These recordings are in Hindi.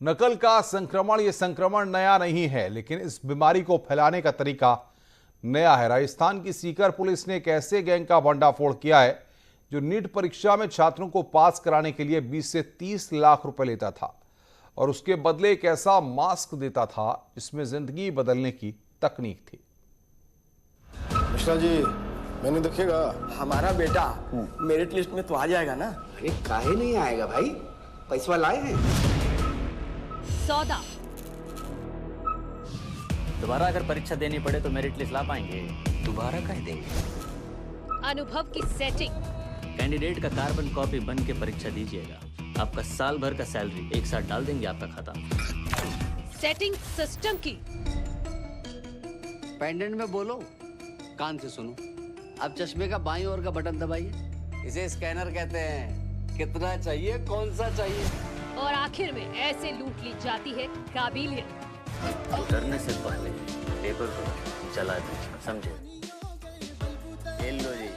नकल का संक्रमण ये संक्रमण नया नहीं है, लेकिन इस बीमारी को फैलाने का तरीका नया है। राजस्थान की सीकर पुलिस ने एक ऐसे गैंग का भंडाफोड़ किया है जो नीट परीक्षा में छात्रों को पास कराने के लिए 20 से 30 लाख रुपए लेता था और उसके बदले एक ऐसा मास्क देता था जिसमें जिंदगी बदलने की तकनीक थी। मिश्रा जी, मैंने देखिएगा। हमारा बेटा मेरिट लिस्ट में तो आ जाएगा ना? अरे काहे नहीं आएगा भाई, पैसा लाए हैं। सौदा दोबारा अगर परीक्षा देनी पड़े तो मेरिट लिस्ट ला पाएंगे? दोबारा कह देंगे। अनुभव की सेटिंग, कैंडिडेट का कार्बन कॉपी बन के परीक्षा दीजिएगा। आपका साल भर का सैलरी एक साथ डाल देंगे आपका खाता। सेटिंग सिस्टम की, पेंडेंट में बोलो, कान से सुनो। अब चश्मे का बाईं ओर का बटन दबाइए, इसे स्कैनर कहते हैं। कितना चाहिए, कौन सा चाहिए? और आखिर में ऐसे लूट ली जाती है काबिलियत। उतरने से पहले पेपर को जला दीजिए, समझे? खेल लो जी।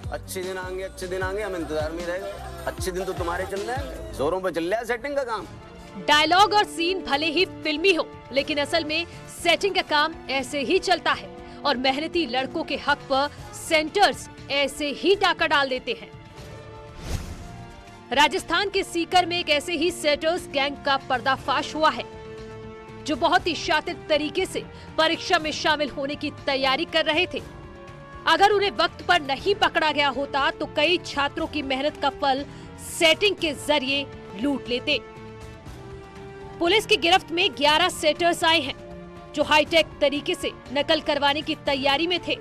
अच्छे दिन आएंगे, अच्छे दिन आएंगे, हम इंतजार में रहेंगे। अच्छे दिन तो तुम्हारे चल रहे हैं, जोरों पे चल रहा है सेटिंग का काम। डायलॉग और सीन भले ही फिल्मी हो, लेकिन असल में सेटिंग का काम ऐसे ही चलता है और मेहनती लड़कों के हक पर सेंटर्स ऐसे ही डाका डाल देते हैं। राजस्थान के सीकर में एक ऐसे ही सेटर्स गैंग का पर्दाफाश हुआ है जो बहुत ही शातिर तरीके से परीक्षा में शामिल होने की तैयारी कर रहे थे। अगर उन्हें वक्त पर नहीं पकड़ा गया होता तो कई छात्रों की मेहनत का फल सेटिंग के जरिए लूट लेते। पुलिस की गिरफ्त में 11 सेटर्स आए हैं जो हाईटेक तरीके से नकल करवाने की तैयारी में थे।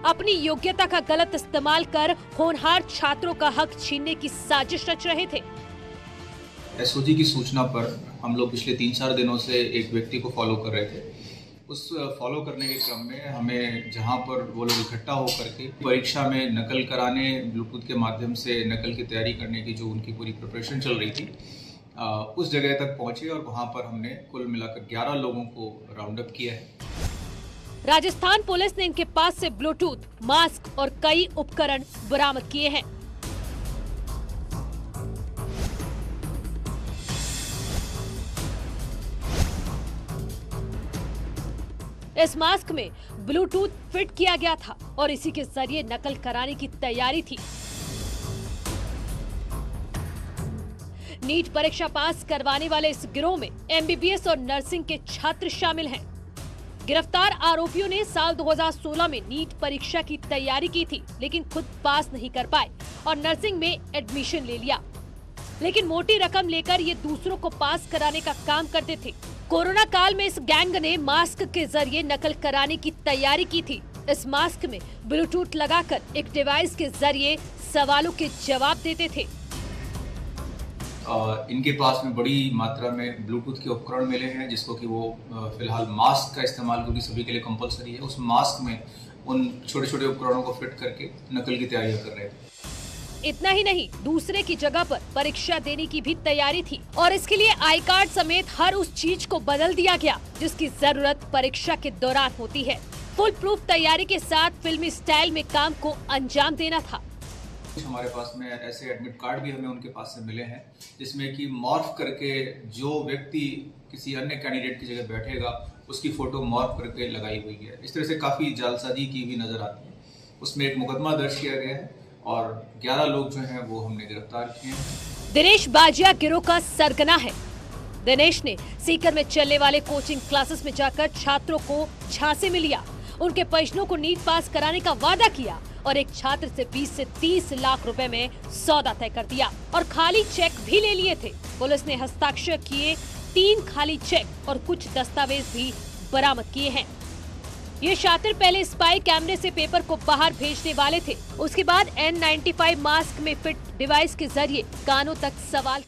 अपनी योग्यता का गलत इस्तेमाल कर होनहार छात्रों का हक छीनने की साजिश रच रहे थे। एसओजी की सूचना पर हम लोग पिछले 3-4 दिनों से एक व्यक्ति को फॉलो कर रहे थे। उस फॉलो करने के क्रम में हमें जहां पर वो लोग इकट्ठा होकर के परीक्षा में नकल कराने, ब्लूटूथ के माध्यम से नकल की तैयारी करने की जो उनकी पूरी प्रिपरेशन चल रही थी, उस जगह तक पहुंचे और वहां पर हमने कुल मिलाकर 11 लोगों को राउंड अप किया है। राजस्थान पुलिस ने इनके पास से ब्लूटूथ, मास्क और कई उपकरण बरामद किए हैं। इस मास्क में ब्लूटूथ फिट किया गया था और इसी के जरिए नकल कराने की तैयारी थी। नीट परीक्षा पास करवाने वाले इस गिरोह में एमबीबीएस और नर्सिंग के छात्र शामिल हैं। गिरफ्तार आरोपियों ने साल 2016 में नीट परीक्षा की तैयारी की थी, लेकिन खुद पास नहीं कर पाए और नर्सिंग में एडमिशन ले लिया। लेकिन मोटी रकम लेकर ये दूसरों को पास कराने का काम करते थे। कोरोना काल में इस गैंग ने मास्क के जरिए नकल कराने की तैयारी की थी। इस मास्क में ब्लूटूथ लगाकर एक डिवाइस के जरिए सवालों के जवाब देते थे। इनके पास में बड़ी मात्रा में ब्लूटूथ के उपकरण मिले हैं, जिसको कि वो फिलहाल मास्क का इस्तेमाल क्योंकि सभी के लिए कंपलसरी है, उस मास्क में उन छोटे छोटे उपकरणों को फिट करके नकल की तैयारियां कर रहे थे। इतना ही नहीं, दूसरे की जगह पर परीक्षा देने की भी तैयारी थी और इसके लिए आई कार्ड समेत हर उस चीज को बदल दिया गया जिसकी जरूरत परीक्षा के दौरान होती है। फुल प्रूफ तैयारी के साथ फिल्मी स्टाइल में काम को अंजाम देना था। हमारे पास में ऐसे एडमिट कार्ड भी हमें उनके पास से मिले हैं जिसमें कि मॉर्फ करके जो व्यक्ति किसी अन्य कैंडिडेट की जगह बैठेगा उसकी फोटो मॉर्फ करके लगाई हुई है। इस तरह से काफी जालसाजी की हुई नजर आती है। उसमें एक मुकदमा दर्ज किया गया है और 11 लोग जो हैं वो हमने गिरफ्तार किए हैं। दिनेश बाजिया गिरोह का सरगना है। दिनेश ने सीकर में चलने वाले कोचिंग क्लासेस में जाकर छात्रों को झांसे में लिया, उनके परिजनों को नीट पास कराने का वादा किया और एक छात्र से 20 से 30 लाख रुपए में सौदा तय कर दिया और खाली चेक भी ले लिए थे। पुलिस ने हस्ताक्षर किए 3 खाली चेक और कुछ दस्तावेज भी बरामद किए हैं। ये शातिर पहले स्पाई कैमरे से पेपर को बाहर भेजने वाले थे। उसके बाद N95 मास्क में फिट डिवाइस के जरिए कानों तक सवाल